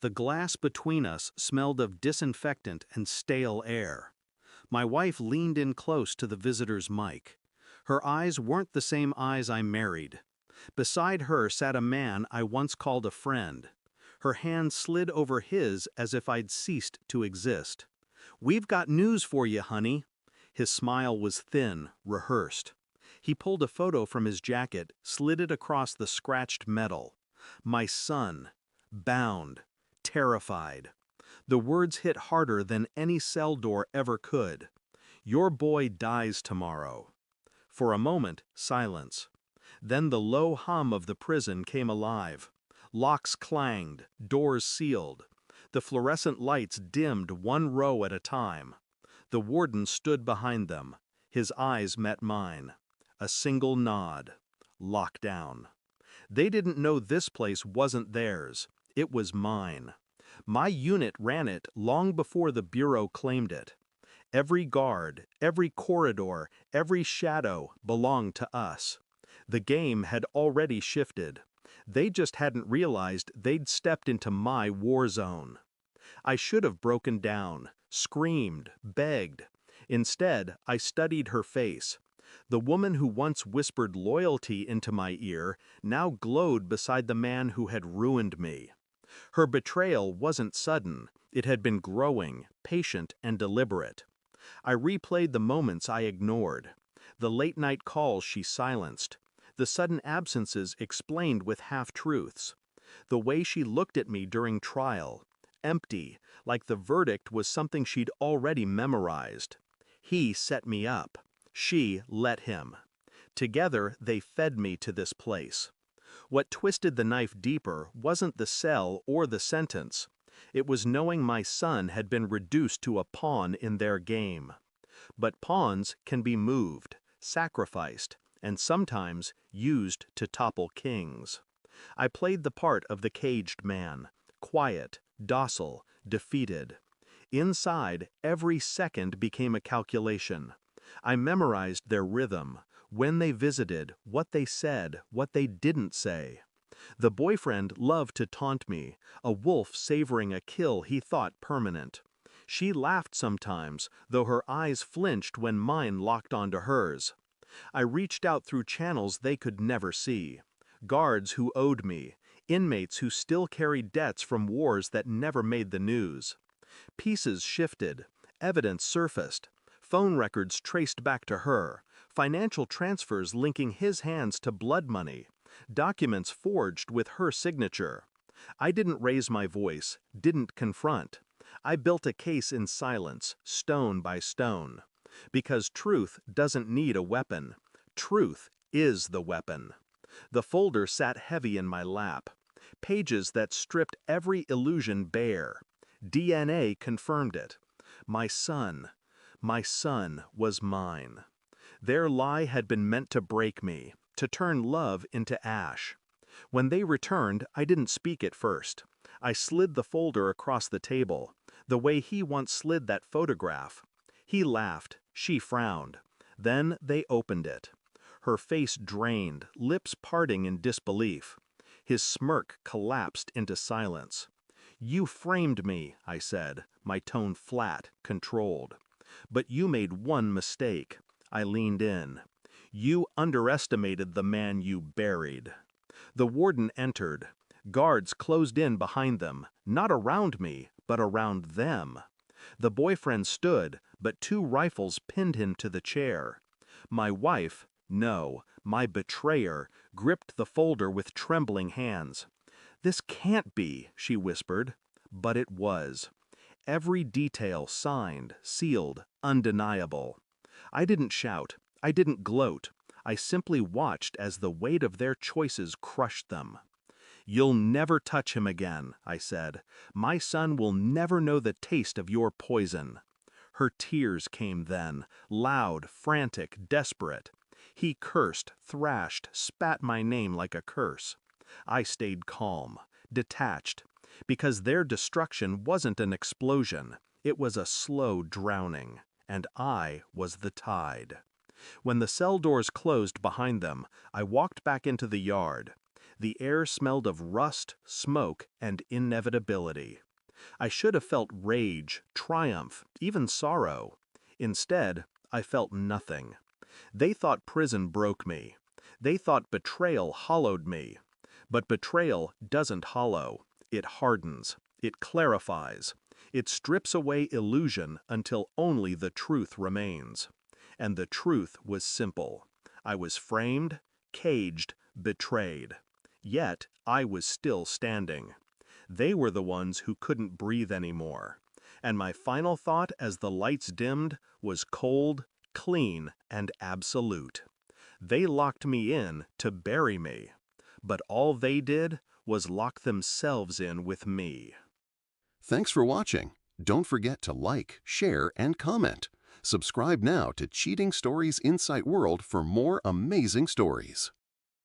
The glass between us smelled of disinfectant and stale air. My wife leaned in close to the visitor's mic. Her eyes weren't the same eyes I married. Beside her sat a man I once called a friend. Her hand slid over his as if I'd ceased to exist. "We've got news for you, honey." His smile was thin, rehearsed. He pulled a photo from his jacket, slid it across the scratched metal. "My son. Bound. Terrified." The words hit harder than any cell door ever could. "Your boy dies tomorrow." For a moment, silence. Then the low hum of the prison came alive. Locks clanged, doors sealed. The fluorescent lights dimmed one row at a time. The warden stood behind them. His eyes met mine. A single nod. Lockdown. They didn't know this place wasn't theirs. It was mine. My unit ran it long before the Bureau claimed it. Every guard, every corridor, every shadow belonged to us. The game had already shifted. They just hadn't realized they'd stepped into my war zone. I should have broken down, screamed, begged. Instead, I studied her face. The woman who once whispered loyalty into my ear now glowed beside the man who had ruined me. Her betrayal wasn't sudden. It had been growing, patient, and deliberate. I replayed the moments I ignored. The late-night calls she silenced. The sudden absences explained with half-truths. The way she looked at me during trial. Empty, like the verdict was something she'd already memorized. He set me up. She let him. Together, they fed me to this place. What twisted the knife deeper wasn't the cell or the sentence. It was knowing my son had been reduced to a pawn in their game. But pawns can be moved, sacrificed, and sometimes used to topple kings. I played the part of the caged man, quiet, docile, defeated. Inside, every second became a calculation. I memorized their rhythm, when they visited, what they said, what they didn't say. The boyfriend loved to taunt me, a wolf savoring a kill he thought permanent. She laughed sometimes, though her eyes flinched when mine locked onto hers. I reached out through channels they could never see. Guards who owed me, inmates who still carried debts from wars that never made the news. Pieces shifted, evidence surfaced, phone records traced back to her, financial transfers linking his hands to blood money, documents forged with her signature. I didn't raise my voice, didn't confront. I built a case in silence, stone by stone. Because truth doesn't need a weapon. Truth is the weapon. The folder sat heavy in my lap. Pages that stripped every illusion bare. DNA confirmed it. My son was mine. Their lie had been meant to break me, to turn love into ash. When they returned, I didn't speak at first. I slid the folder across the table, the way he once slid that photograph. He laughed, she frowned. Then they opened it. Her face drained, lips parting in disbelief. His smirk collapsed into silence. "You framed me," I said, my tone flat, controlled. "But you made one mistake." I leaned in. "You underestimated the man you buried." The warden entered. Guards closed in behind them, not around me, but around them. The boyfriend stood, but two rifles pinned him to the chair. My wife, no, my betrayer, gripped the folder with trembling hands. "This can't be," she whispered. But it was. Every detail signed, sealed, undeniable. I didn't shout. I didn't gloat. I simply watched as the weight of their choices crushed them. "You'll never touch him again," I said. "My son will never know the taste of your poison." Her tears came then, loud, frantic, desperate. He cursed, thrashed, spat my name like a curse. I stayed calm, detached, because their destruction wasn't an explosion. It was a slow drowning, and I was the tide. When the cell doors closed behind them, I walked back into the yard. The air smelled of rust, smoke, and inevitability. I should have felt rage, triumph, even sorrow. Instead, I felt nothing. They thought prison broke me. They thought betrayal hollowed me. But betrayal doesn't hollow. It hardens. It clarifies. It strips away illusion until only the truth remains. And the truth was simple. I was framed, caged, betrayed. Yet I was still standing. They were the ones who couldn't breathe anymore. And my final thought as the lights dimmed was cold, clean, and absolute. They locked me in to bury me. But all they did was lock themselves in with me. Thanks for watching. Don't forget to like, share, and comment. Subscribe now to Cheating Stories Insight World for more amazing stories.